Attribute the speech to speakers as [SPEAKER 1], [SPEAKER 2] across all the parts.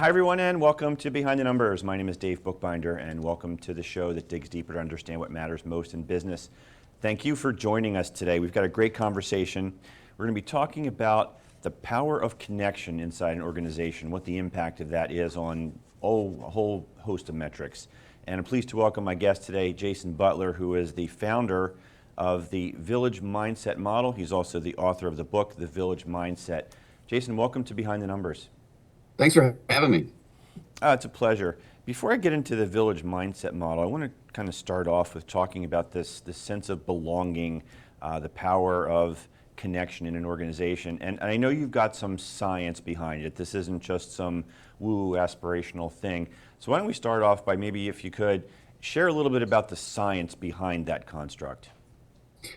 [SPEAKER 1] Hi, everyone, and welcome to Behind the Numbers. My name is Dave Bookbinder, and welcome to the show that digs deeper to understand what matters most in business. Thank you for joining us today. We've got a great conversation. We're going to be talking about the power of connection inside an organization, what the impact of that is on a whole host of metrics. And I'm pleased to welcome my guest today, Jason Butler, who is the founder of the Village Mindset Model. He's also the author of the book, The Village Mindset. Jason, welcome to Behind the Numbers.
[SPEAKER 2] Thanks for having me.
[SPEAKER 1] It's a pleasure. Before I get into the Village Mindset Model, I want to kind of start off with talking about this sense of belonging, the power of connection in an organization. And I know you've got some science behind it. This isn't just some woo aspirational thing. So why don't we start off by maybe, if you could, share a little bit about the science behind that construct.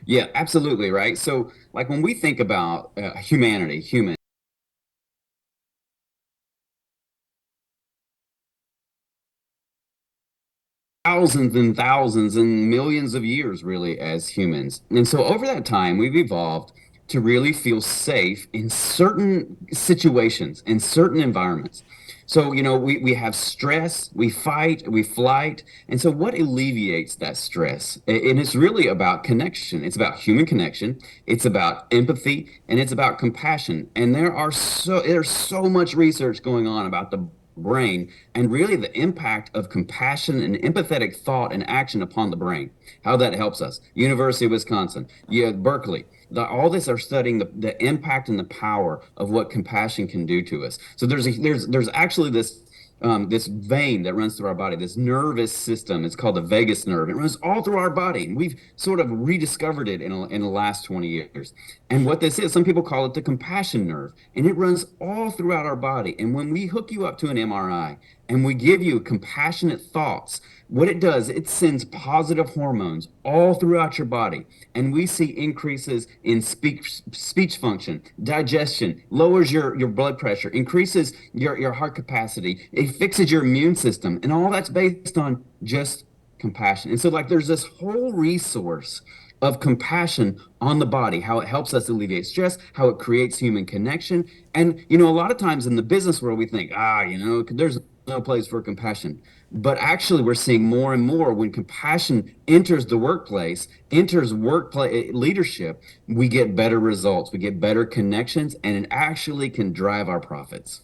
[SPEAKER 2] Yeah, absolutely, right? So, like when we think about human, thousands and thousands and millions of years, really, as humans. And so, over that time, we've evolved to really feel safe in certain situations, in certain environments. So, we have stress, we fight, we flight. And so, what alleviates that stress? And it's really about connection. It's about human connection. It's about empathy, and it's about compassion. And there's so much research going on about the brain and really the impact of compassion and empathetic thought and action upon the brain, how that helps us. University of Wisconsin, yeah, Berkeley, all this are studying the impact and the power of what compassion can do to us. So there's actually this vein that runs through our body, this nervous system. It's called the vagus nerve. It runs all through our body, and we've sort of rediscovered it in the last 20 years. And what this is, some people call it the compassion nerve, and it runs all throughout our body. And when we hook you up to an MRI and we give you compassionate thoughts, what it does, it sends positive hormones all throughout your body. And we see increases in speech function, digestion, lowers your blood pressure, increases your heart capacity, it fixes your immune system. And all that's based on just compassion. And so, like, there's this whole resource of compassion on the body, how it helps us alleviate stress, how it creates human connection. And, a lot of times in the business world, we think, there's no place for compassion. But actually, we're seeing more and more when compassion enters the workplace, enters workplace leadership, we get better results, we get better connections, and it actually can drive our profits.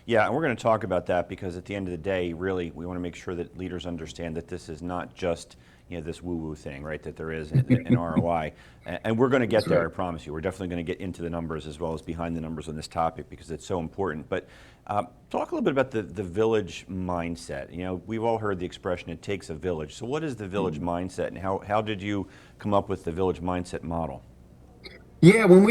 [SPEAKER 1] Yeah, and we're going to talk about that because at the end of the day, really, we want to make sure that leaders understand that this is not just this woo-woo thing, right? That there is an ROI, and we're going to get
[SPEAKER 2] That's
[SPEAKER 1] there.
[SPEAKER 2] right.
[SPEAKER 1] I promise you. We're definitely going to get into the numbers as well as behind the numbers on this topic because it's so important. But talk a little bit about the village mindset. We've all heard the expression "it takes a village." So, what is the village mindset, and how did you come up with the village mindset model?
[SPEAKER 2] Yeah, when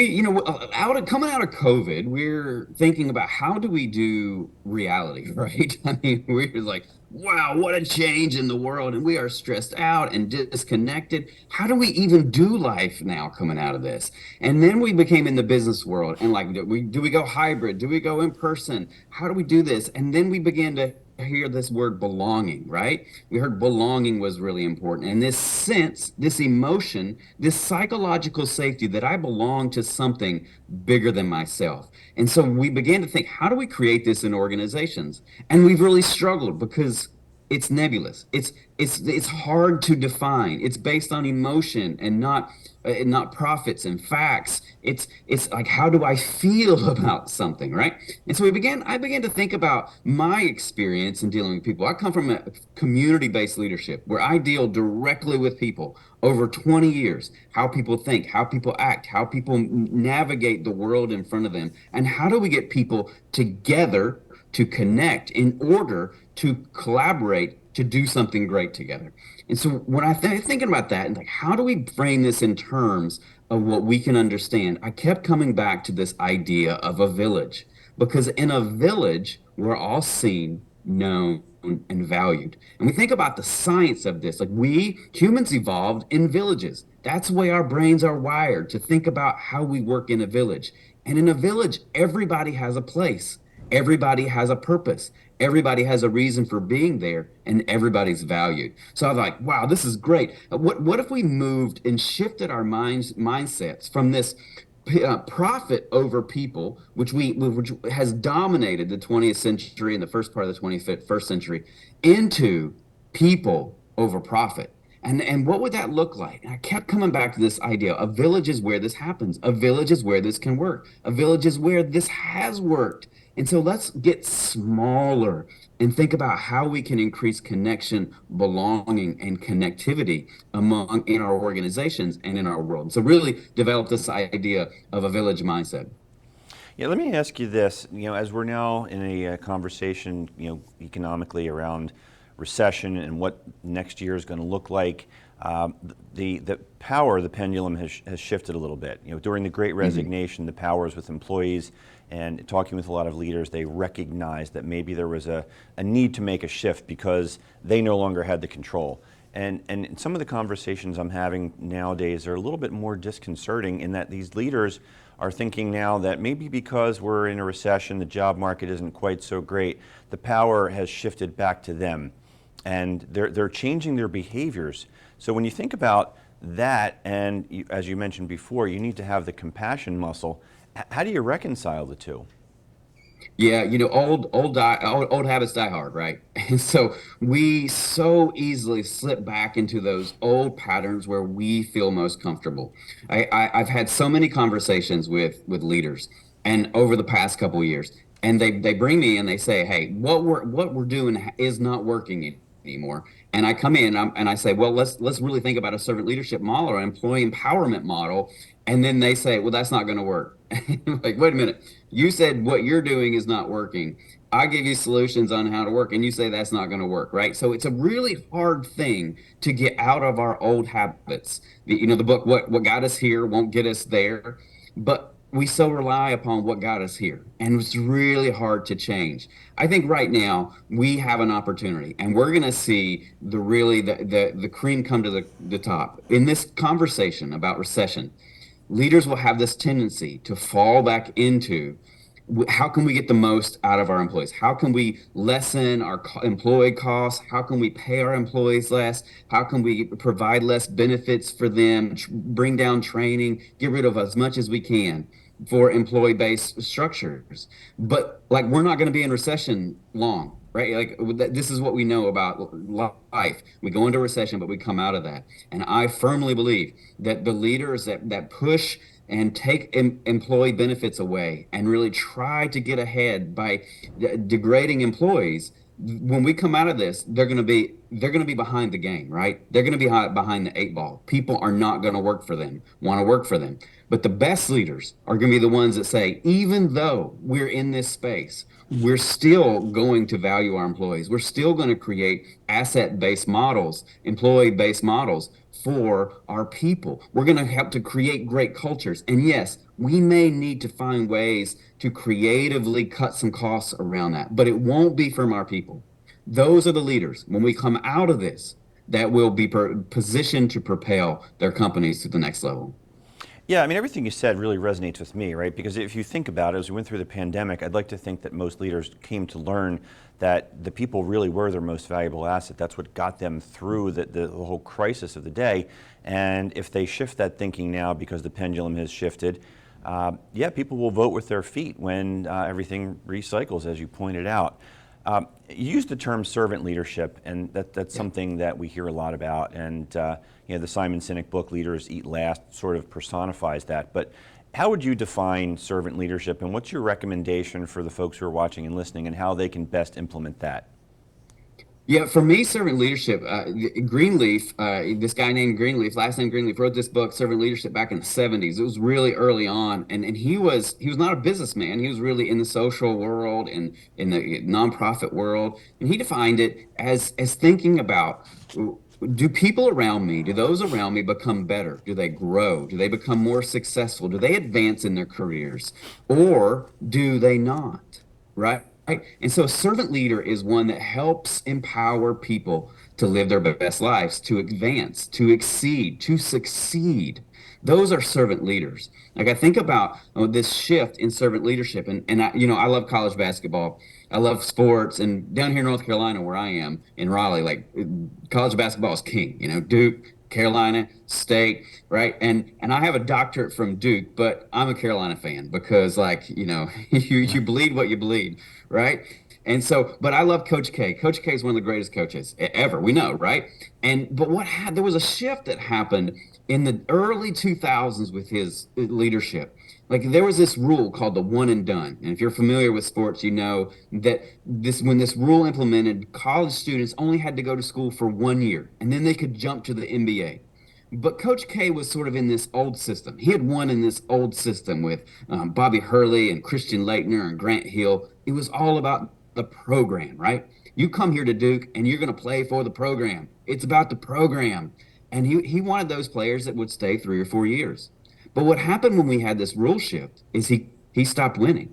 [SPEAKER 2] coming out of COVID, we're thinking about how do we do reality, right? I mean, we're like, wow, what a change in the world, and we are stressed out and disconnected. How do we even do life now coming out of this? And then we became in the business world, and like, do we go hybrid? Do we go in person? How do we do this? And then we began to hear this word belonging, right? We heard belonging was really important. And this sense, this emotion, this psychological safety that I belong to something bigger than myself. And so we began to think, how do we create this in organizations? And we've really struggled because it's nebulous. It's hard to define. It's based on emotion and not profits and facts. It's like, how do I feel about something, right? And so I began to think about my experience in dealing with people. I come from a community-based leadership where I deal directly with people over 20 years, how people think, how people act, how people navigate the world in front of them, and how do we get people together to connect in order to collaborate to do something great together. And so when thinking about that, and like, how do we frame this in terms of what we can understand? I kept coming back to this idea of a village, because in a village, we're all seen, known, and valued. And we think about the science of this. Like, we humans evolved in villages. That's the way our brains are wired, to think about how we work in a village. And in a village, everybody has a place. Everybody has a purpose. Everybody has a reason for being there, and everybody's valued. So I was like, wow, this is great. What if we moved and shifted our mindsets from profit over people, which has dominated the 20th century and the first part of the 21st century, into people over profit. And what would that look like? And I kept coming back to this idea: a village is where this happens. A village is where this can work. A village is where this has worked. And so let's get smaller and think about how we can increase connection, belonging, and connectivity among in our organizations and in our world. So really develop this idea of a village mindset.
[SPEAKER 1] Yeah, let me ask you this. As we're now in a conversation, economically around recession and what next year is going to look like, the power of the pendulum has shifted a little bit. During the Great Resignation, the powers with employees and talking with a lot of leaders, they recognized that maybe there was a need to make a shift because they no longer had the control. And some of the conversations I'm having nowadays are a little bit more disconcerting in that these leaders are thinking now that maybe because we're in a recession, the job market isn't quite so great, the power has shifted back to them. And they're changing their behaviors. So when you think about that, and as you mentioned before, you need to have the compassion muscle. How do you reconcile the two?
[SPEAKER 2] Yeah, old habits die hard, right? And so we so easily slip back into those old patterns where we feel most comfortable. I've had so many conversations with leaders, and over the past couple of years, and they bring me and they say, "Hey, what we're doing is not working anymore." And I come in and I say, "Well, let's really think about a servant leadership model or employee empowerment model." And then they say, "Well, that's not going to work." Like, wait a minute. You said what you're doing is not working. I give you solutions on how to work, and you say that's not going to work, right? So it's a really hard thing to get out of our old habits. The book, what got us here won't get us there, but we so rely upon what got us here, and it's really hard to change. I think right now we have an opportunity, and we're going to see the cream come to the top in this conversation about recession. Leaders will have this tendency to fall back into how can we get the most out of our employees? How can we lessen our employee costs? How can we pay our employees less? How can we provide less benefits for them, bring down training, get rid of as much as we can for employee-based structures? But like, we're not going to be in recession long, right? Like, this is what we know about life. We go into recession, but we come out of that. And I firmly believe that the leaders that push and take employee benefits away and really try to get ahead by degrading employees, when we come out of this, they're going to be behind the game, right? They're going to be behind the eight ball. People are not going to want to work for them. But the best leaders are going to be the ones that say, even though we're in this space, we're still going to value our employees. We're still going to create asset-based models, employee-based models for our people. We're going to help to create great cultures. And yes, we may need to find ways to creatively cut some costs around that, but it won't be from our people. Those are the leaders, when we come out of this, that will be positioned to propel their companies to the next level.
[SPEAKER 1] Yeah, I mean, everything you said really resonates with me, right? Because if you think about it, as we went through the pandemic, I'd like to think that most leaders came to learn that the people really were their most valuable asset. That's what got them through the whole crisis of the day. And if they shift that thinking now because the pendulum has shifted, yeah, people will vote with their feet when everything recycles, as you pointed out. You used the term servant leadership, and that's something that we hear a lot about. And the Simon Sinek book, Leaders Eat Last, sort of personifies that. But how would you define servant leadership, and what's your recommendation for the folks who are watching and listening, and how they can best implement that?
[SPEAKER 2] Yeah, for me, servant leadership, Greenleaf, this guy named Greenleaf, last name Greenleaf, wrote this book, Servant Leadership, back in the 70s. It was really early on, and he was not a businessman. He was really in the social world and in the nonprofit world, and he defined it as thinking about, do people around me, do those around me become better? Do they grow? Do they become more successful? Do they advance in their careers, or do they not? Right? Right. And so a servant leader is one that helps empower people to live their best lives, to advance, to exceed, to succeed. Those are servant leaders. Like, I think about this shift in servant leadership, and I love college basketball. I love sports, and down here in North Carolina, where I am in Raleigh, like, college basketball is king. Duke, Carolina State, right? And I have a doctorate from Duke, but I'm a Carolina fan because, like, you bleed what you bleed, right? And so, but I love Coach K. Coach K is one of the greatest coaches ever. We know, right? And but there was a shift that happened in the early 2000s with his leadership. Like, there was this rule called the one and done. And if you're familiar with sports, you know that when this rule implemented, college students only had to go to school for 1 year and then they could jump to the NBA. But Coach K was sort of in this old system. He had won in this old system with Bobby Hurley and Christian Laettner and Grant Hill. It was all about the program, right? You come here to Duke and you're going to play for the program. It's about the program. And he wanted those players that would stay 3 or 4 years. But what happened when we had this rule shift is he stopped winning.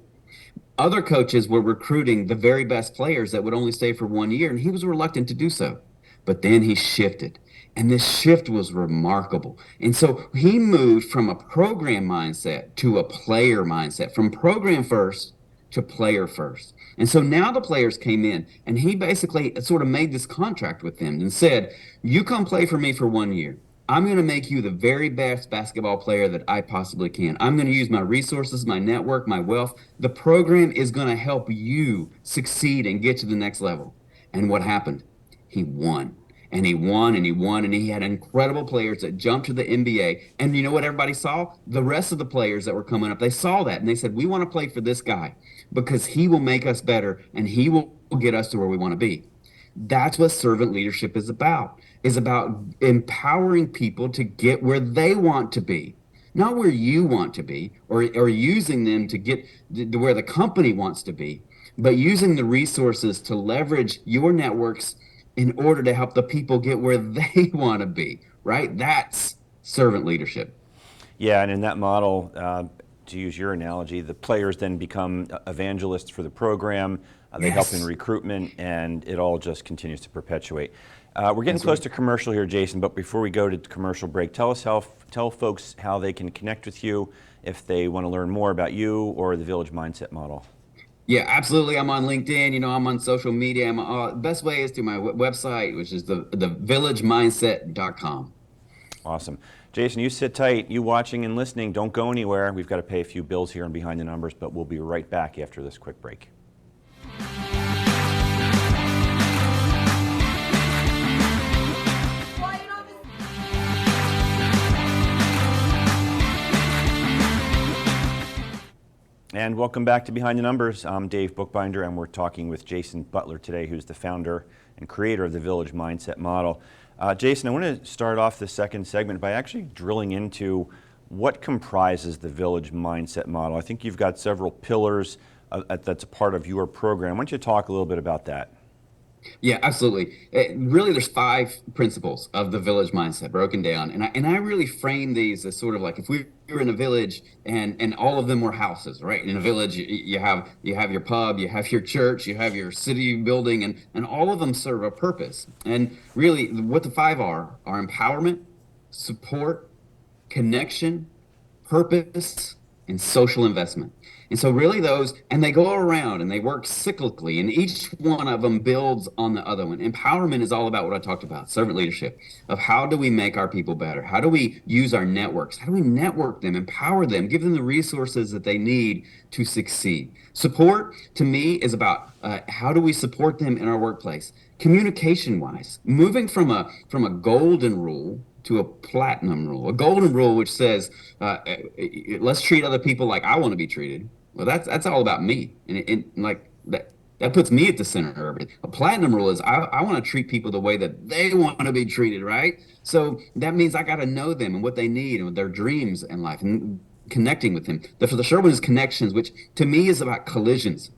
[SPEAKER 2] Other coaches were recruiting the very best players that would only stay for 1 year, and he was reluctant to do so. But then he shifted, and this shift was remarkable. And so he moved from a program mindset to a player mindset, from program first to player first. And so now the players came in, and he basically sort of made this contract with them and said, "You come play for me for 1 year. I'm going to make you the very best basketball player that I possibly can. I'm going to use my resources, my network, my wealth. The program is going to help you succeed and get to the next level." And what happened? He won. And he won and he won, and he had incredible players that jumped to the NBA. And you know what everybody saw? The rest of the players that were coming up, they saw that and they said, "We want to play for this guy because he will make us better and he will get us to where we want to be." That's what servant leadership is about empowering people to get where they want to be, not where you want to be, or using them to get to where the company wants to be, but using the resources to leverage your networks in order to help the people get where they want to be, right? That's servant leadership.
[SPEAKER 1] Yeah, and in that model, to use your analogy, the players then become evangelists for the program. They help in
[SPEAKER 2] Yes,
[SPEAKER 1] recruitment, and it all just continues to perpetuate. We're getting
[SPEAKER 2] that's
[SPEAKER 1] close
[SPEAKER 2] right.
[SPEAKER 1] to commercial here, Jason, but before we go to commercial break, tell folks how they can connect with you if they want to learn more about you or the Village Mindset model.
[SPEAKER 2] Yeah, absolutely. I'm on LinkedIn. I'm on social media. Best way is through my website, which is the villagemindset.com.
[SPEAKER 1] Awesome. Jason, you sit tight. You watching and listening, don't go anywhere. We've got to pay a few bills here and behind the numbers, but we'll be right back after this quick break. And welcome back to Behind the Numbers. I'm Dave Bookbinder, and we're talking with Jason Butler today, who's the founder and creator of the Village Mindset model. Jason, I want to start off the second segment by actually drilling into what comprises the Village Mindset model. I think you've got several pillars that's a part of your program. Why don't you talk a little bit about that?
[SPEAKER 2] Yeah, absolutely. Really, there's 5 principles of the village mindset broken down, and I really frame these as sort of like if we were in a village and all of them were houses, right? In a village, you have your pub, you have your church, you have your city building, and all of them serve a purpose. And really, what the 5 are empowerment, support, connection, purpose, and social investment. And so really and they go around and they work cyclically, and each one of them builds on the other one. Empowerment is all about what I talked about, servant leadership, of how do we make our people better? How do we use our networks? How do we network them, empower them, give them the resources that they need to succeed? Support, to me, is about how do we support them in our workplace? Communication wise, moving from a golden rule to a platinum rule. A golden rule which says, let's treat other people like I want to be treated. Well, that's all about me, and like that puts me at the center of everything. A platinum rule is I want to treat people the way that they want to be treated, right? So that means I got to know them and what they need and their dreams in life and connecting with them. The third one is connections, which to me is about collisions.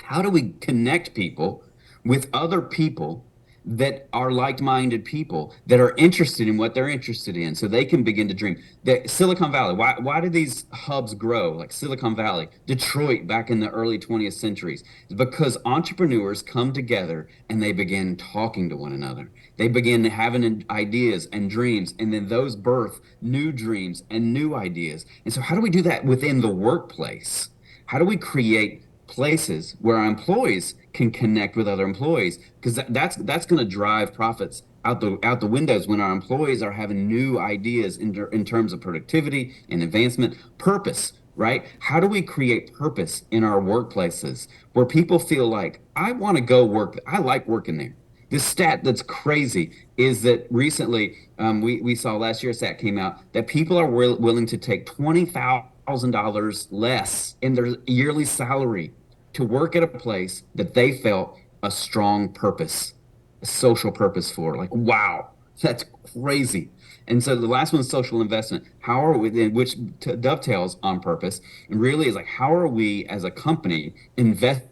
[SPEAKER 2] How do we connect people with other people that are like-minded people that are interested in what they're interested in so they can begin to dream? Silicon Valley, why did these hubs grow, like Silicon Valley, Detroit back in the early 20th centuries? It's because entrepreneurs come together and they begin talking to one another. They begin having ideas and dreams, and then those birth new dreams and new ideas. And so how do we do that within the workplace? How do we create places where our employees can connect with other employees, because that's going to drive profits out the windows when our employees are having new ideas in terms of productivity and advancement, purpose, right? How do we create purpose in our workplaces where people feel like, I want to go work, I like working there. This stat that's crazy is that recently, we saw last year a stat came out that people are willing to take $20,000 less in their yearly salary to work at a place that they felt a strong purpose, a social purpose for. Like, wow, that's crazy. And so the last one is social investment. How are we, which dovetails on purpose, and really is like, how are we as a company investing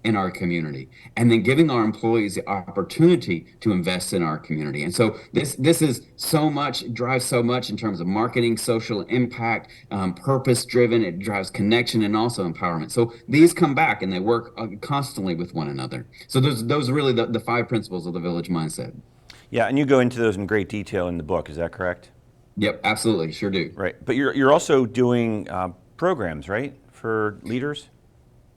[SPEAKER 2] in our community, and then giving our employees the opportunity to invest in our community. And so this is so much, drives so much in terms of marketing, social impact, purpose driven. It drives connection and also empowerment. So these come back and they work constantly with one another. So those are really the five principles of the village mindset.
[SPEAKER 1] Yeah, and you go into those in great detail in the book. Is that correct?
[SPEAKER 2] Yep, absolutely, sure do.
[SPEAKER 1] Right, but you're also doing programs, right, for leaders?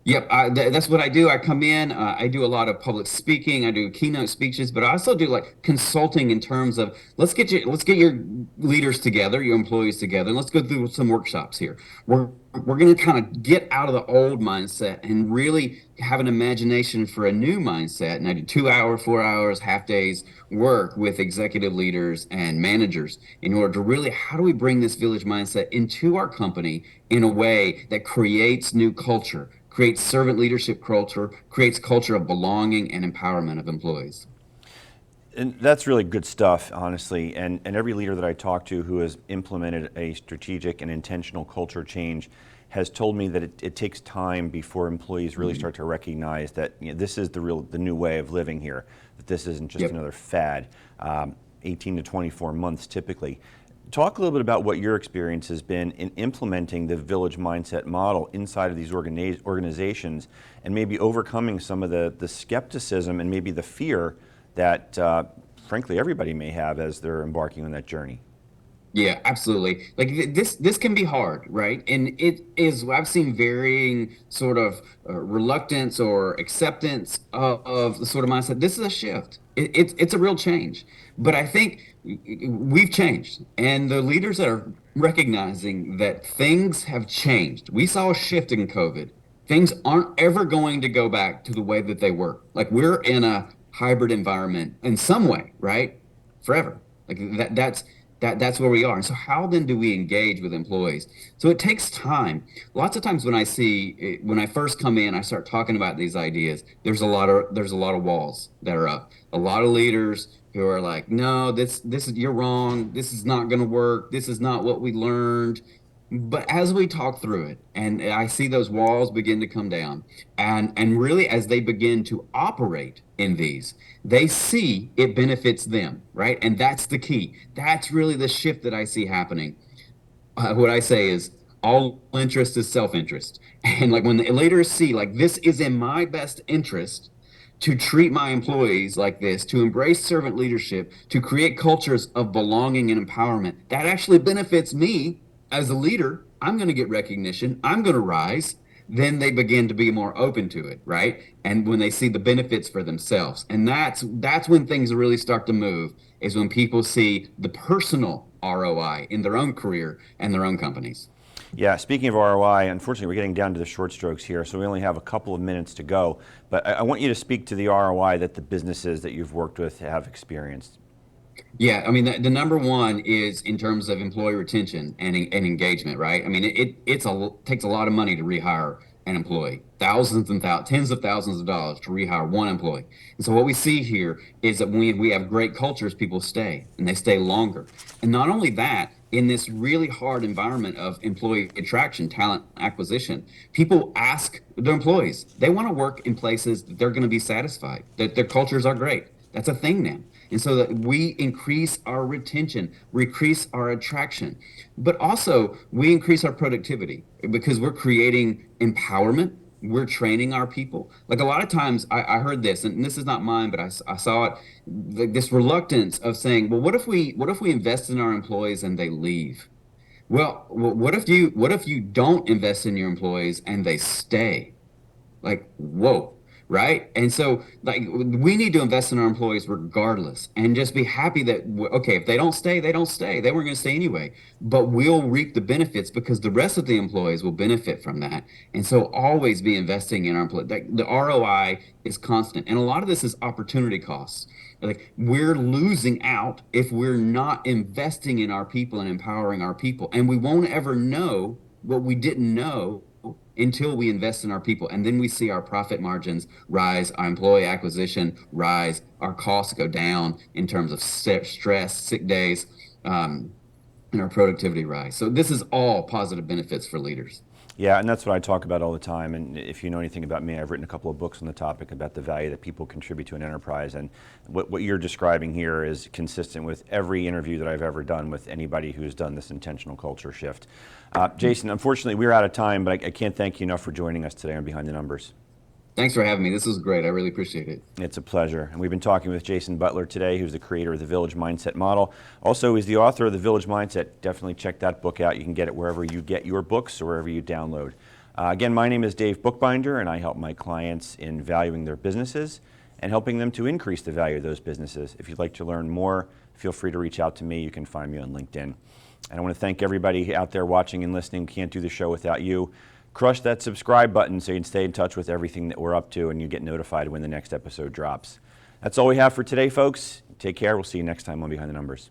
[SPEAKER 2] Yep, that's what I do. I come in, I do a lot of public speaking, I do keynote speeches, but I also do like consulting in terms of let's get your leaders together, your employees together, and let's go through some workshops here. We're going to kind of get out of the old mindset and really have an imagination for a new mindset. And I do 2 hour, 4 hours, half days work with executive leaders and managers in order to really, how do we bring this village mindset into our company in a way that creates new culture, creates servant leadership culture, creates culture of belonging and empowerment of employees.
[SPEAKER 1] And that's really good stuff, honestly. And every leader that I talk to who has implemented a strategic and intentional culture change has told me that it takes time before employees really start to recognize that, you know, this is the new way of living here, that this isn't just another fad. 18 to 24 months typically. Talk a little bit about what your experience has been in implementing the village mindset model inside of these organizations, and maybe overcoming some of the skepticism and maybe the fear that frankly everybody may have as they're embarking on that journey.
[SPEAKER 2] Yeah, absolutely. Like this can be hard, right? And it is. I've seen varying sort of reluctance or acceptance of the sort of mindset. This is a shift. It's a real change. But I think we've changed, and the leaders that are recognizing that things have changed. We saw a shift in COVID. Things aren't ever going to go back to the way that they were. Like, we're in a hybrid environment in some way, right? Forever. Like that's where we are. And so how then do we engage with employees? So it takes time. Lots of times when when I first come in, I start talking about these ideas, there's a lot of walls that are up. A lot of leaders who are like, no, this is, you're wrong. This is not going to work. This is not what we learned. But as we talk through it, and I see those walls begin to come down, and really as they begin to operate in these, they see it benefits them, right? And that's the key. That's really the shift that I see happening. What I say is, all interest is self-interest. And like when the leaders see, like, this is in my best interest to treat my employees like this, to embrace servant leadership, to create cultures of belonging and empowerment, that actually benefits me as a leader. I'm going to get recognition. I'm going to rise. Then they begin to be more open to it, right? And when they see the benefits for themselves. And that's when things really start to move, is when people see the personal ROI in their own career and their own companies.
[SPEAKER 1] Yeah, speaking of ROI, unfortunately we're getting down to the short strokes here, so we only have a couple of minutes to go. But I want you to speak to the ROI that the businesses that you've worked with have experienced.
[SPEAKER 2] Yeah, I mean, the number one is in terms of employee retention and engagement, right? I mean, takes a lot of money to rehire an employee, tens of thousands of dollars to rehire one employee. And so what we see here is that when we have great cultures, people stay and they stay longer. And not only that, in this really hard environment of employee attraction, talent acquisition, people ask their employees, they want to work in places that they're going to be satisfied, that their cultures are great. That's a thing now. And so that we increase our retention, we increase our attraction, but also we increase our productivity because we're creating empowerment. We're training our people. Like, a lot of times I heard this, and this is not mine, but I saw it, this reluctance of saying, well, what if we invest in our employees and they leave? Well, what if you don't invest in your employees and they stay? Like, whoa, right? And so, like, we need to invest in our employees regardless, and just be happy that, okay, if they don't stay, they don't stay. They weren't going to stay anyway, but we'll reap the benefits because the rest of the employees will benefit from that. And so, always be investing in our employees. The ROI is constant, and a lot of this is opportunity costs. Like, we're losing out if we're not investing in our people and empowering our people, and we won't ever know what we didn't know until we invest in our people. And then we see our profit margins rise, our employee acquisition rise, our costs go down in terms of stress, sick days, and our productivity rise. So this is all positive benefits for leaders.
[SPEAKER 1] Yeah, and that's what I talk about all the time. And if you know anything about me, I've written a couple of books on the topic about the value that people contribute to an enterprise. And what you're describing here is consistent with every interview that I've ever done with anybody who's done this intentional culture shift. Jason, unfortunately, we're out of time, but I can't thank you enough for joining us today on Behind the Numbers.
[SPEAKER 2] Thanks for having me. This was great. I really appreciate it.
[SPEAKER 1] It's a pleasure. And we've been talking with Jason Butler today, who's the creator of the Village Mindset Model. Also, he's the author of the Village Mindset. Definitely check that book out. You can get it wherever you get your books or wherever you download. Again, my name is Dave Bookbinder, and I help my clients in valuing their businesses and helping them to increase the value of those businesses. If you'd like to learn more, feel free to reach out to me. You can find me on LinkedIn. And I want to thank everybody out there watching and listening. Can't do the show without you. Crush that subscribe button so you can stay in touch with everything that we're up to and you get notified when the next episode drops. That's all we have for today, folks. Take care. We'll see you next time on Behind the Numbers.